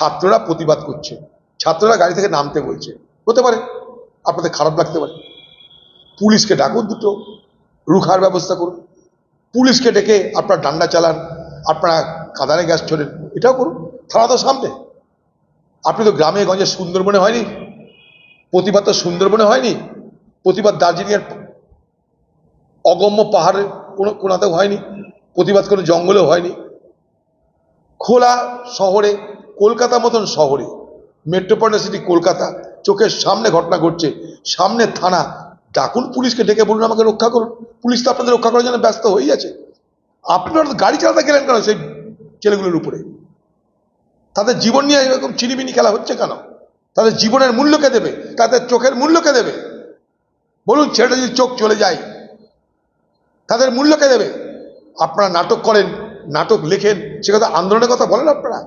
ছাত্ররা প্রতিবাদ করছে, ছাত্ররা গাড়ি থেকে নামতে বলছে, হতে পারে আপনাদের খারাপ লাগতে পারে, পুলিশকে ডাকুন, দুটো রুখার ব্যবস্থা করুন, পুলিশকে ডেকে আপনারা ডান্ডা চালান, আপনারা কাঁদানে গ্যাস ছোড়েন, এটাও করুন, থানা তো সামনে। আপনি তো গ্রামে গঞ্জে সুন্দরবনে হয়নি প্রতিবাদ, তো সুন্দরবনে হয়নি প্রতিবাদ, দার্জিলিংয়ের অগম্য পাহাড়ের কোনাতেও হয়নি প্রতিবাদ, কোনো জঙ্গলেও হয়নি, খোলা শহরে, কলকাতা মতন শহরে, মেট্রোপলিটন সিটি কলকাতা, চোখের সামনে ঘটনা ঘটছে, সামনে থানা, ডাকুন পুলিশকে, ডেকে বলুন আমাকে রক্ষা করুন। পুলিশ তো আপনাদের রক্ষা করার জন্য ব্যস্ত হয়ে আছে। আপনারা তো গাড়ি চালাতে গেলেন কেন সেই ছেলেগুলোর উপরে? তাদের জীবন নিয়ে এরকম চিনিমিনি খেলা হচ্ছে কেন? তাদের জীবনের মূল্য কে দেবে? তাদের চোখের মূল্য কে দেবে? বলুন, ছেলেটা যদি চোখ চলে যায় তাদের মূল্য কে দেবে? আপনারা নাটক করেন, নাটক লেখেন, সে কথা, আন্দোলনের কথা বলেন আপনারা।